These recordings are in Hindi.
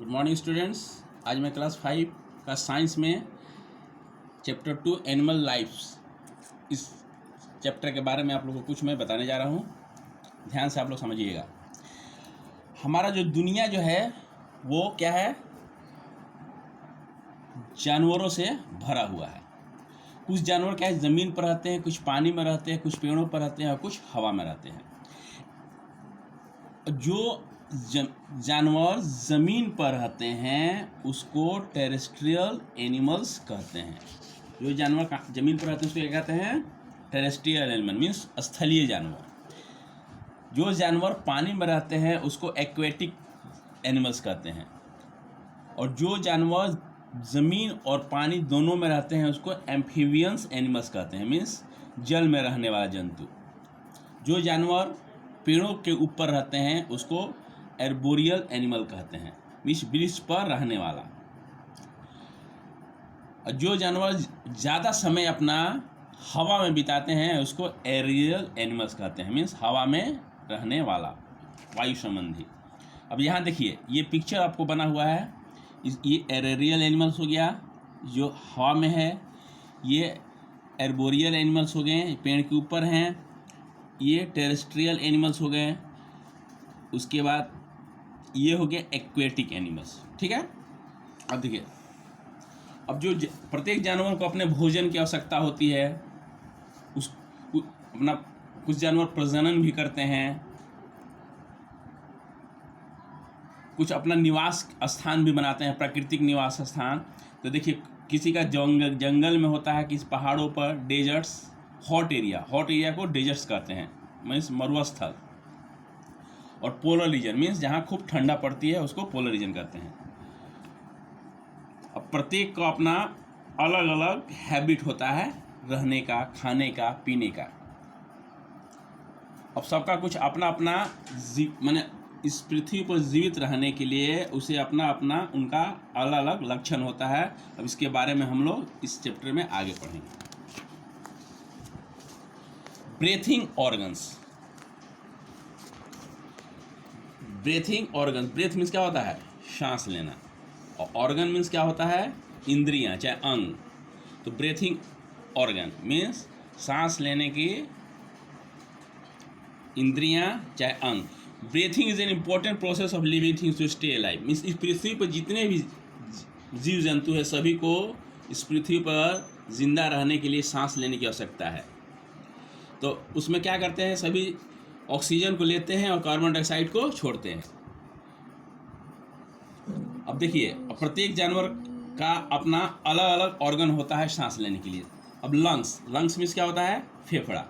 Good morning students. आज मैं क्लास 5 का साइंस में चैप्टर 2 एनिमल लाइफ्स, इस चैप्टर के बारे में आप लोगों को कुछ मैं बताने जा रहा हूँ। ध्यान से आप लोग समझिएगा। हमारा जो दुनिया जो है वो क्या है, जानवरों से भरा हुआ है। कुछ जानवर क्या है, ज़मीन पर रहते हैं, कुछ पानी में रहते हैं, कुछ पेड़ों पर रहते हैं और कुछ हवा में रहते हैं। जो जानवर ज़मीन पर रहते हैं उसको टेरेस्ट्रियल एनिमल्स कहते हैं। जो जानवर ज़मीन पर रहते हैं उसको क्या कहते हैं, टेरेस्ट्रियल एनिमल मीन्स स्थलीय जानवर। जो जानवर पानी में रहते हैं उसको एक्वेटिक एनिमल्स कहते हैं। और जो जानवर ज़मीन और पानी दोनों में रहते हैं उसको एम्फीबियंस एनिमल्स कहते हैं, मीन्स जल में रहने वाला जंतु। जो जानवर पेड़ों के ऊपर रहते हैं उसको एर्बोरियल एनिमल कहते हैं, मीन्स वृक्ष पर रहने वाला। और जो जानवर ज़्यादा समय अपना हवा में बिताते हैं उसको एरियल एनिमल्स कहते हैं, मीन्स हवा में रहने वाला, वायु संबंधी। अब यहाँ देखिए, ये पिक्चर आपको बना हुआ है, ये एरियल एनिमल्स हो गया जो हवा में है, ये एर्बोरियल एनिमल्स हो गए पेड़ के ऊपर हैं, ये टेरेस्ट्रियल एनिमल्स हो गए, उसके बाद ये हो गया एक्वेटिक एनिमल्स। ठीक है। अब देखिए, अब जो प्रत्येक जानवर को अपने भोजन की आवश्यकता होती है, अपना कुछ जानवर प्रजनन भी करते हैं, कुछ अपना निवास स्थान भी बनाते हैं, प्राकृतिक निवास स्थान। तो देखिए, किसी का जंगल में होता है, किसी पहाड़ों पर डेजर्ट्स, हॉट एरिया को डेजर्ट्स कहते हैं, मीन्स मरुस्थल। और पोलर रीजन मीन्स जहाँ खूब ठंडा पड़ती है उसको पोलर रीजन कहते हैं। अब प्रत्येक को अपना अलग अलग हैबिट होता है रहने का, खाने का, पीने का। अब सबका कुछ अपना अपना माने इस पृथ्वी पर जीवित रहने के लिए उसे अपना अपना उनका अलग अलग लक्षण होता है। अब इसके बारे में हम लोग इस चैप्टर में आगे पढ़ेंगे। Breathing organs. Breathing organ, breath means क्या होता है, सांस लेना, और ऑर्गन मीन्स क्या होता है, इंद्रियां चाहे अंग। तो ब्रीथिंग ऑर्गन मीन्स सांस लेने की इंद्रियां चाहे अंग। Breathing is an important process of living things to stay alive, means इस पृथ्वी पर जितने भी जीव जंतु है सभी को इस पृथ्वी पर जिंदा रहने के लिए सांस लेने की आवश्यकता है। तो उसमें क्या करते हैं, सभी ऑक्सीजन को लेते हैं और कार्बन डाइऑक्साइड को छोड़ते हैं। अब देखिए, प्रत्येक जानवर का अपना अलग अलग ऑर्गन होता है सांस लेने के लिए। अब लंग्स मीन्स क्या होता है, फेफड़ा।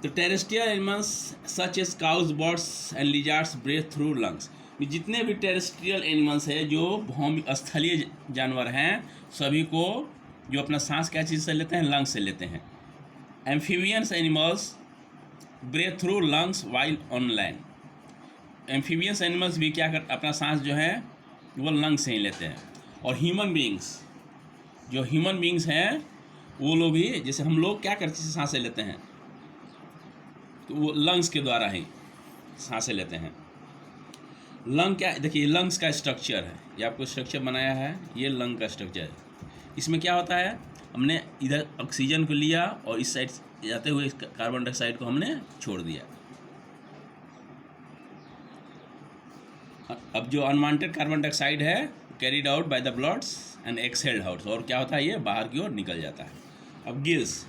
तो terrestrial animals such as cows, birds and lizards breathe through lungs. जितने भी टेरेस्ट्रियल एनिमल्स है जो स्थलीय जानवर हैं सभी को जो अपना सांस क्या चीज़ से लेते हैं, लंग्स से लेते हैं। Amphibians animals breathe through lungs while on land. Amphibians animals भी क्या करते, अपना सांस जो है वो लंग्स से ही लेते हैं। और ह्यूमन बींग्स हैं वो लोग भी, जैसे हम लोग क्या करते हैं, सांसें लेते हैं तो वो लंग्स के द्वारा ही सांसें लेते हैं। लंग क्या, देखिए लंग्स का स्ट्रक्चर है, ये आपको स्ट्रक्चर बनाया है, ये लंग का स्ट्रक्चर है। इसमें क्या होता है, हमने इधर ऑक्सीजन को लिया और इस साइड जाते हुए कार्बन डाइऑक्साइड को हमने छोड़ दिया। अब जो अनवांटेड कार्बन डाइऑक्साइड है carried out by the bloods and exhaled out, और क्या होता है, ये बाहर की ओर निकल जाता है। अब गिल्स,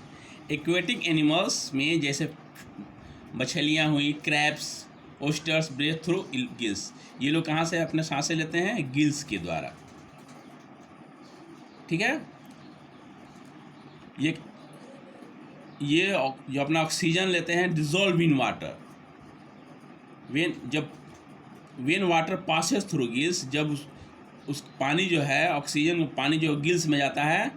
एक्वेटिक एनिमल्स में जैसे मछलियाँ हुई, crabs, oysters breathe through gills. ये लोग कहाँ से अपने सांसें लेते हैं, गिल्स के द्वारा। ठीक है। ये जो अपना ऑक्सीजन लेते हैं dissolve in water, when water passes through gills, जब उस पानी जो है, ऑक्सीजन पानी जो गिल्स में जाता है,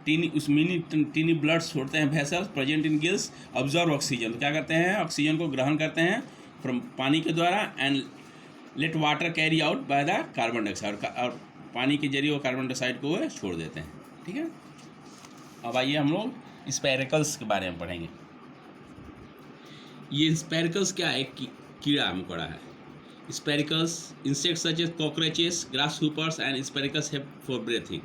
टीनी ब्लड छोड़ते हैं vessels present in gills, observe oxygen. तो क्या करते हैं, ऑक्सीजन को ग्रहण करते हैं फ्रॉम पानी के द्वारा, and let water carry out by the carbon dioxide, और पानी के जरिए वो कार्बन डाइऑक्साइड को वो छोड़ देते हैं। ठीक है। अब आइए हम लोग स्पेरिकल्स के बारे में पढ़ेंगे। ये स्पेरिकल्स क्या है, एक कीड़ा मकोड़ा है। Spiracles, insects such as cockroaches, grasshoppers, and spiracles help for breathing.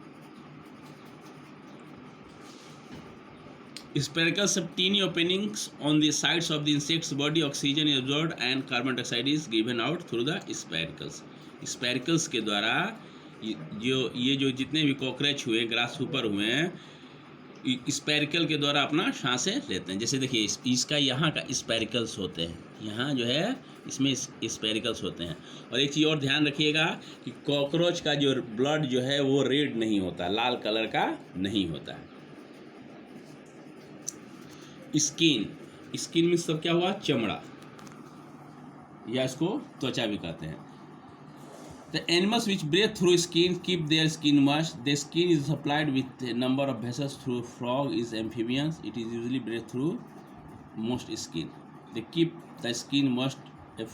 Spiracles have teeny openings on the sides of the insect's body. Oxygen is absorbed and carbon dioxide is given out through the spiracles. Spiracles के द्वारा ये जो जितने भी कॉकरोच हुए, ग्रासहॉपर हुए, स्पेरिकल के द्वारा अपना सांसें लेते हैं। जैसे देखिए इसका यहाँ का स्पेरिकल्स होते हैं, यहाँ जो है इसमें स्पेरिकल्स होते हैं। और एक चीज़ और ध्यान रखिएगा कि कॉकरोच का जो ब्लड जो है वो रेड नहीं होता, लाल कलर का नहीं होता है। स्किन में सब क्या हुआ, चमड़ा, या इसको त्वचा भी कहते हैं। The animals which breathe through skin keep their skin moist. The skin is supplied with a number of vessels through. Frog is amphibians. It is usually breathe through most skin. They keep the skin moist. A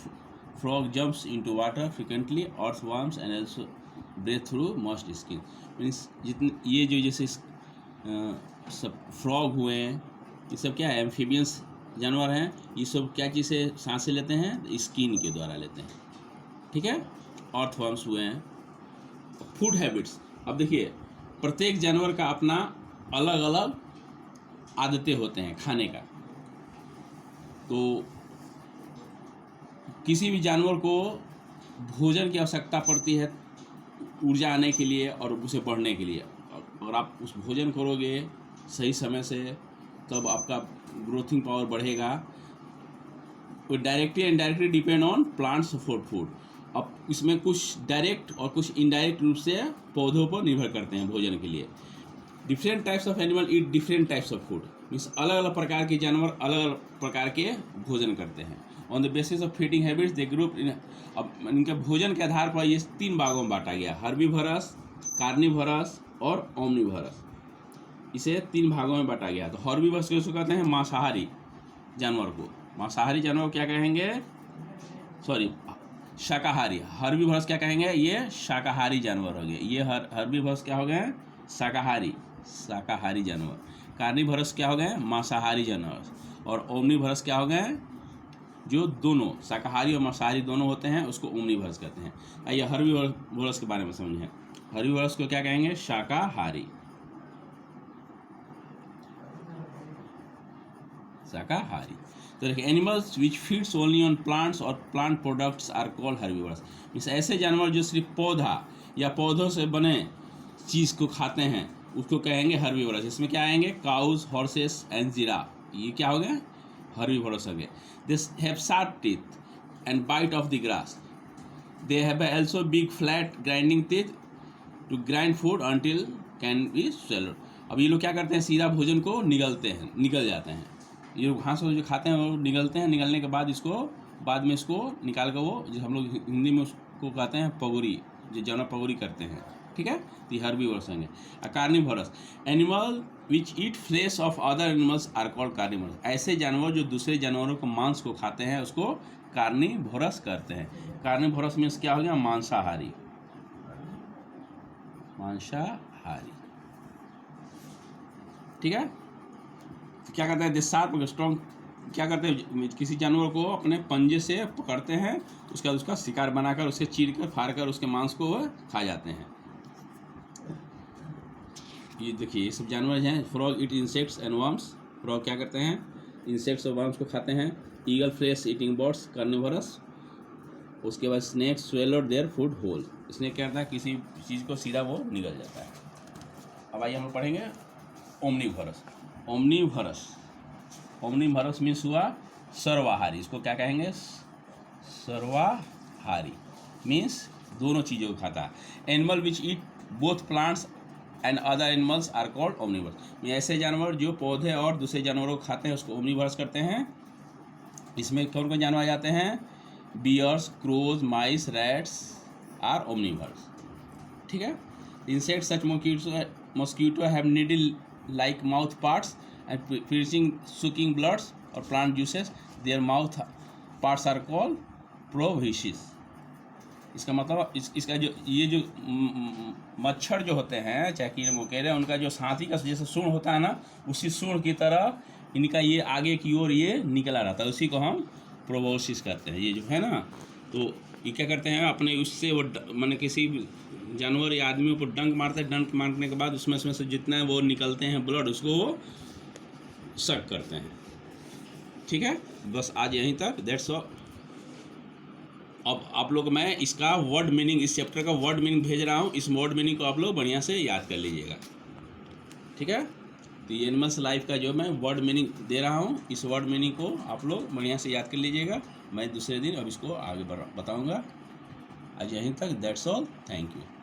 frog jumps into water frequently. Earthworms and also breathe through moist skin. Means जितने ये जो जैसे सब फ्रॉग हुए हैं, ये सब क्या है, एम्फीबियंस जानवर हैं। ये सब क्या चीज़ से सांसें लेते हैं, स्किन के द्वारा लेते हैं, ठीक है। अर्थवर्म्स हुए हैं। फूड हैबिट्स, अब देखिए प्रत्येक जानवर का अपना अलग अलग आदतें होते हैं खाने का। तो किसी भी जानवर को भोजन की आवश्यकता पड़ती है ऊर्जा आने के लिए और उसे बढ़ने के लिए। अगर आप उस भोजन करोगे सही समय से तब आपका ग्रोथिंग पावर बढ़ेगा। वो directly and indirectly depend on plants for food. अब इसमें कुछ डायरेक्ट और कुछ इनडायरेक्ट रूप से पौधों पर निर्भर करते हैं भोजन के लिए। Different types of animal eat different types of food, means अलग अलग प्रकार के जानवर अलग अलग प्रकार के भोजन करते हैं। On the basis of feeding habits they group in. अब इनके भोजन के आधार पर ये 3 भागों में बांटा गया, हर्बीवरस, कार्निवरस और ओमनिवरस। इसे 3 भागों में बांटा गया। तो हर्बीवरस किसको कहते हैं, मांसाहारी जानवर को। मांसाहारी जानवर क्या कहेंगे, सॉरी शाकाहारी। हर्बीवरस क्या कहेंगे, ये शाकाहारी जानवर हो गए। ये हर्बीवरस क्या हो गए, शाकाहारी जानवर। कार्निवरस क्या हो गए, मांसाहारी जानवर। और ओमनिवरस क्या हो गए, जो दोनों शाकाहारी और मांसाहारी दोनों होते हैं उसको ओमनिवरस कहते हैं। आइए हर्बीवरस के बारे में समझें। हर्बीवरस को क्या कहेंगे, शाकाहारी। तो देखिए animals which feeds only on plants और plant products are called herbivorous. इस ऐसे जानवर जो सिर्फ पौधा या पौधों से बने चीज़ को खाते हैं उसको कहेंगे हर्बीवरस। इसमें क्या आएंगे, काउज, हॉर्सेस एंड जिराफ, ये क्या हो गए, हर्बीवरस हो गए। This have sharp teeth and bite off the grass. They have also big flat grinding teeth to grind food until can be swallowed। अब ये लोग क्या करते हैं, सीधा भोजन को निगल जाते हैं। ये घास जो खाते हैं वो निगलते हैं, निगलने के बाद इसको बाद में इसको निकाल कर वो जो हम लोग हिंदी में उसको कहते हैं पगोरी, जो जानवर पगोरी करते हैं, ठीक है। तो ये हर्बीवरस होंगे। Carnivorous, animal which eat flesh of other animals are called carnivorous. ऐसे जानवर जो दूसरे जानवरों को मांस को खाते हैं उसको कार्निवरस कहते हैं। कार्निवरस मीन्स क्या हो गया, मांसाहारी। ठीक है। तो क्या करते हैं, दिस शार्प स्ट्रॉन्ग, क्या करते हैं, किसी जानवर को अपने पंजे से पकड़ते हैं, उसके बाद उसका शिकार बनाकर उसे चीर कर फाड़ कर उसके मांस को वह खा जाते हैं। ये देखिए ये सब जानवर हैं। Frog eat insects and worms. Frog क्या करते हैं, इंसेक्ट्स और वर्म्स को खाते हैं। Eagle flesh eating birds, carnivorous. उसके बाद snake swallowed their food whole. Snake क्या करता है, किसी चीज़ को सीधा वो निगल जाता है। अब आइए हम लोग पढ़ेंगे ओमनिवरस। ओमनिवरस मीन्स हुआ सर्वाहारी। इसको क्या कहेंगे, सर्वाहारी मीन्स दोनों चीज़ों को खाता है। Animal which eat both plants and other animals are called omnivorous. ऐसे जानवर जो पौधे और दूसरे जानवरों को खाते हैं उसको ओमनिवरस करते हैं। इसमें कौन कौन जानवर आ जाते हैं, bears, crows, mice, rats are omnivorous, ठीक है। Insect such mosquito have needle like mouth parts and piercing sucking bloods or plant juices. Their mouth parts are called proboscis। इसका मतलब इसका जो ये जो मच्छर जो होते हैं चाहे कीड़े मकोड़े, उनका जो सांती का जैसे सूंड होता है ना, उसी सूंड की तरह इनका ये आगे की ओर ये निकला रहता है, उसी को हम प्रोबोसिस कहते हैं। ये जो है ना, तो ये क्या करते हैं अपने उससे वो माने किसी जानवर या आदमी को डंक मारते हैं, डंक मारने के बाद उसमें से जितना वो निकलते हैं ब्लड उसको वो सक करते हैं। ठीक है, बस आज यहीं तक, दैट्स ऑल। अब आप लोग, मैं इसका वर्ड मीनिंग, इस चैप्टर का वर्ड मीनिंग भेज रहा हूँ, इस वर्ड मीनिंग को आप लोग बढ़िया से याद कर लीजिएगा। ठीक है, तो ये एनिमल्स लाइफ का जो मैं वर्ड मीनिंग दे रहा हूँ, इस वर्ड मीनिंग को आप लोग बढ़िया से याद कर लीजिएगा। मैं दूसरे दिन अब इसको आगे बताऊँगा। आज यहीं तक, दैट्स ऑल, थैंक यू।